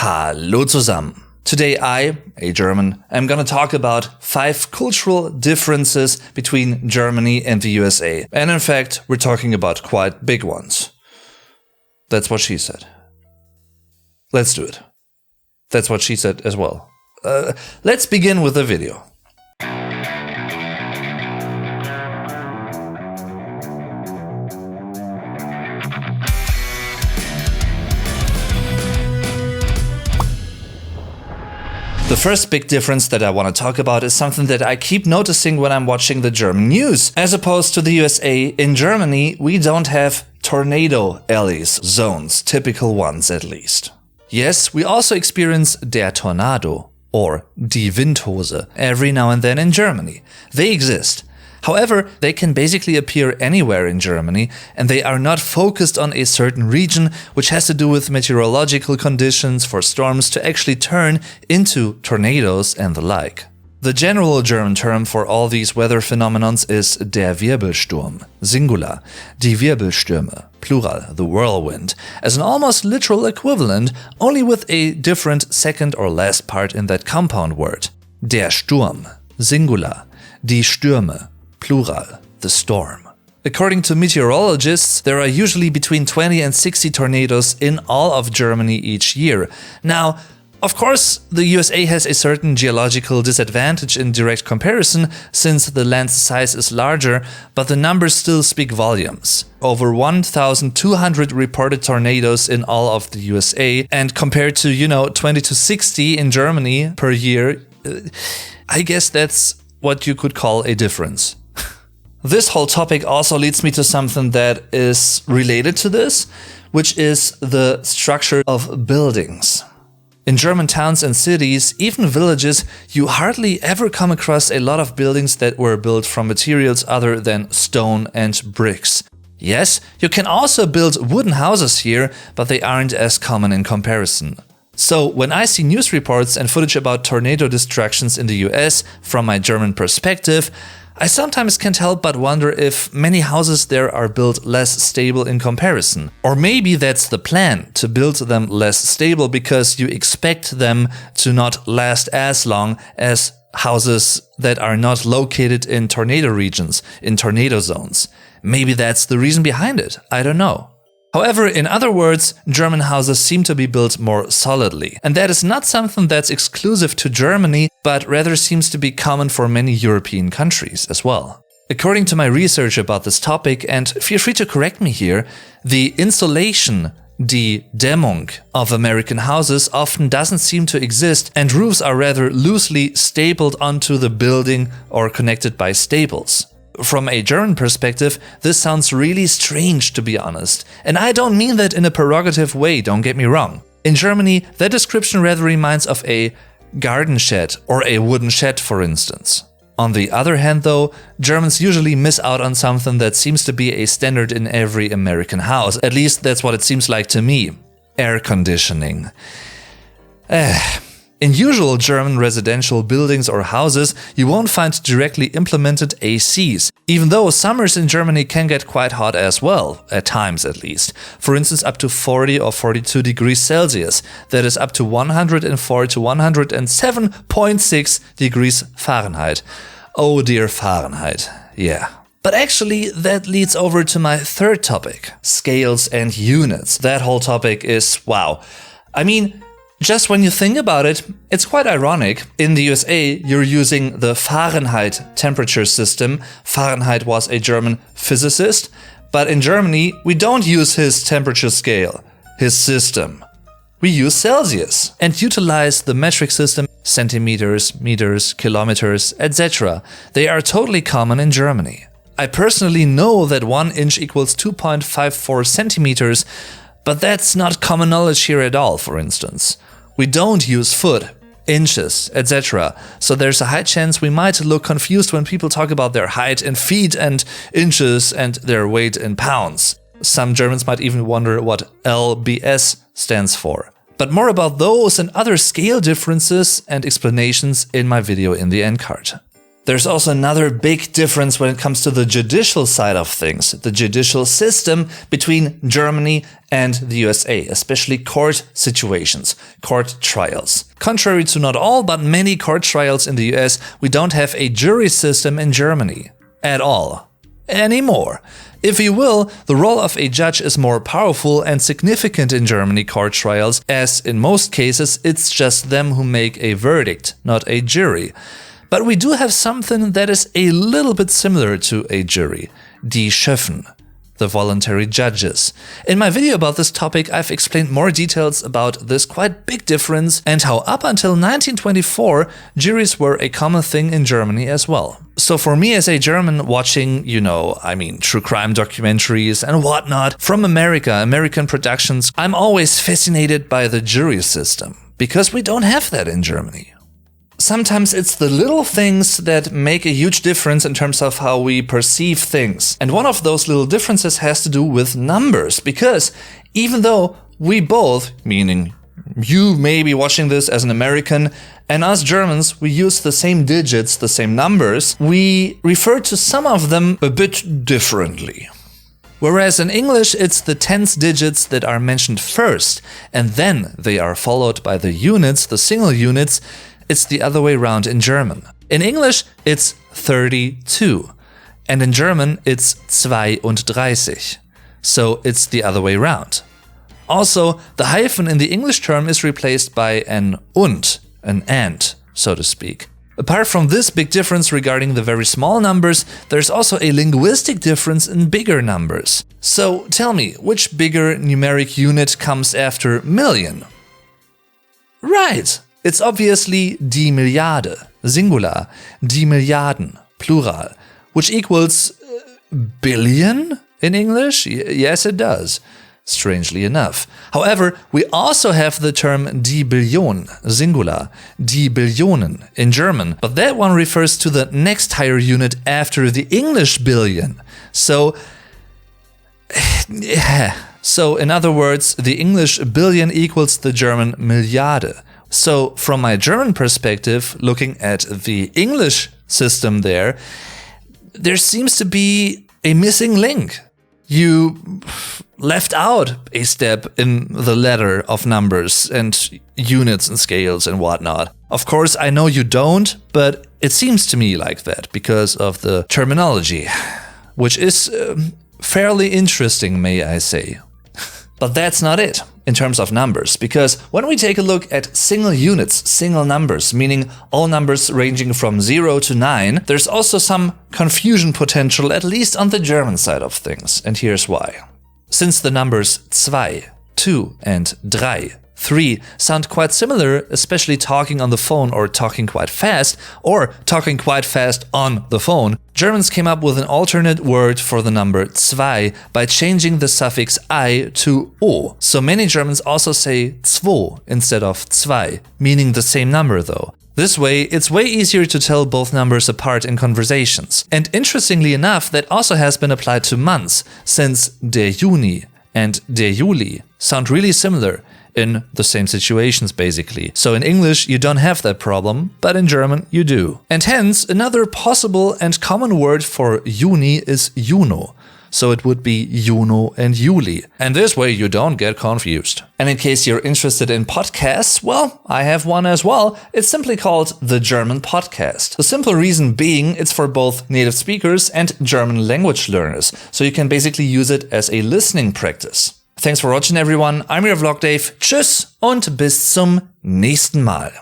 Hallo zusammen. Today I, a German, am gonna talk about 5 cultural differences between Germany and the USA. And in fact, we're talking about quite big ones. That's what she said. Let's do it. That's what she said as well. Let's begin with the video. The first big difference that I want to talk about is something that I keep noticing when I'm watching the German news. As opposed to the USA, in Germany, we don't have tornado alleys, zones, typical ones at least. Yes, we also experience der Tornado, or die Windhose, every now and then in Germany. They exist. However, they can basically appear anywhere in Germany, and they are not focused on a certain region, which has to do with meteorological conditions for storms to actually turn into tornadoes and the like. The general German term for all these weather phenomena is der Wirbelsturm, singular, die Wirbelstürme, plural, the whirlwind, as an almost literal equivalent, only with a different second or last part in that compound word. Der Sturm, singular, die Stürme, plural, the storm. According to meteorologists, there are usually between 20 and 60 tornadoes in all of Germany each year. Now, of course, the USA has a certain geological disadvantage in direct comparison, since the land's size is larger, but the numbers still speak volumes. Over 1,200 reported tornadoes in all of the USA, and compared to, 20 to 60 in Germany per year, I guess that's what you could call a difference. This whole topic also leads me to something that is related to this, which is the structure of buildings. In German towns and cities, even villages, you hardly ever come across a lot of buildings that were built from materials other than stone and bricks. Yes, you can also build wooden houses here, but they aren't as common in comparison. So when I see news reports and footage about tornado destructions in the US from my German perspective, I sometimes can't help but wonder if many houses there are built less stable in comparison. Or maybe that's the plan, to build them less stable because you expect them to not last as long as houses that are not located in tornado regions, in tornado zones. Maybe that's the reason behind it, I don't know. However, in other words, German houses seem to be built more solidly. And that is not something that's exclusive to Germany, but rather seems to be common for many European countries as well. According to my research about this topic, and feel free to correct me here, the insulation, die Dämmung, of American houses often doesn't seem to exist, and roofs are rather loosely stapled onto the building or connected by staples. From a German perspective, this sounds really strange, to be honest. And I don't mean that in a pejorative way, don't get me wrong. In Germany, that description rather reminds of a garden shed or a wooden shed, for instance. On the other hand though, Germans usually miss out on something that seems to be a standard in every American house. At least that's what it seems like to me. Air conditioning. In usual German residential buildings or houses, you won't find directly implemented ACs, even though summers in Germany can get quite hot as well, at times at least. For instance, up to 40 or 42 degrees Celsius, that is up to 104 to 107.6 degrees Fahrenheit. Oh dear Fahrenheit, yeah. But actually, that leads over to my third topic, scales and units. That whole topic is, wow. I mean, just when you think about it, it's quite ironic. In the USA, you're using the Fahrenheit temperature system. Fahrenheit was a German physicist, but in Germany, we don't use his temperature scale, his system. We use Celsius and utilize the metric system, centimeters, meters, kilometers, etc. They are totally common in Germany. I personally know that 1 inch equals 2.54 centimeters, but that's not common knowledge here at all, for instance. We don't use foot, inches, etc. So there's a high chance we might look confused when people talk about their height in feet and inches and their weight in pounds. Some Germans might even wonder what lbs stands for. But more about those and other scale differences and explanations in my video in the end card. There's also another big difference when it comes to the judicial side of things, the judicial system between Germany and the USA, especially court situations, court trials. Contrary to not all, but many court trials in the US, we don't have a jury system in Germany at all anymore. If you will, the role of a judge is more powerful and significant in Germany court trials, as in most cases it's just them who make a verdict, not a jury. But we do have something that is a little bit similar to a jury, die Schöffen, the voluntary judges. In my video about this topic, I've explained more details about this quite big difference and how up until 1924, juries were a common thing in Germany as well. So for me as a German watching, true crime documentaries and whatnot from American productions, I'm always fascinated by the jury system, because we don't have that in Germany. Sometimes it's the little things that make a huge difference in terms of how we perceive things. And one of those little differences has to do with numbers, because even though we both, meaning you may be watching this as an American and us Germans, we use the same digits, the same numbers, we refer to some of them a bit differently. Whereas in English, it's the tens digits that are mentioned first, and then they are followed by the units, the single units. It's the other way around in German. In English, it's 32, and in German, it's 32. So it's the other way around. Also, the hyphen in the English term is replaced by an and, so to speak. Apart from this big difference regarding the very small numbers, there's also a linguistic difference in bigger numbers. So tell me, which bigger numeric unit comes after million? Right! It's obviously die Milliarde, singular, die Milliarden, plural, which equals billion in English? Yes, it does, strangely enough. However, we also have the term die Billion, singular, die Billionen in German, but that one refers to the next higher unit after the English billion. So in other words, the English billion equals the German Milliarde. So from my German perspective, looking at the English system there seems to be a missing link. You left out a step in the ladder of numbers and units and scales and whatnot. Of course, I know you don't, but it seems to me like that because of the terminology, which is fairly interesting, may I say. But that's not it in terms of numbers, because when we take a look at single units, single numbers, meaning all numbers ranging from 0 to 9, there's also some confusion potential, at least on the German side of things, and here's why. Since the numbers 2, 2 and 3 sound quite similar, especially talking on the phone or talking quite fast on the phone, Germans came up with an alternate word for the number 2 by changing the suffix I to O. So many Germans also say 2 instead of 2, meaning the same number though. This way, it's way easier to tell both numbers apart in conversations. And interestingly enough, that also has been applied to months, since der Juni and der Juli sound really similar in the same situations basically. So in English you don't have that problem, but in German you do. And hence another possible and common word for Juni is Juno. So it would be Juno and Juli. And this way you don't get confused. And in case you're interested in podcasts, well, I have one as well. It's simply called The German Podcast. The simple reason being it's for both native speakers and German language learners. So you can basically use it as a listening practice. Thanks for watching everyone. I'm your Vlog Dave. Tschüss und bis zum nächsten Mal.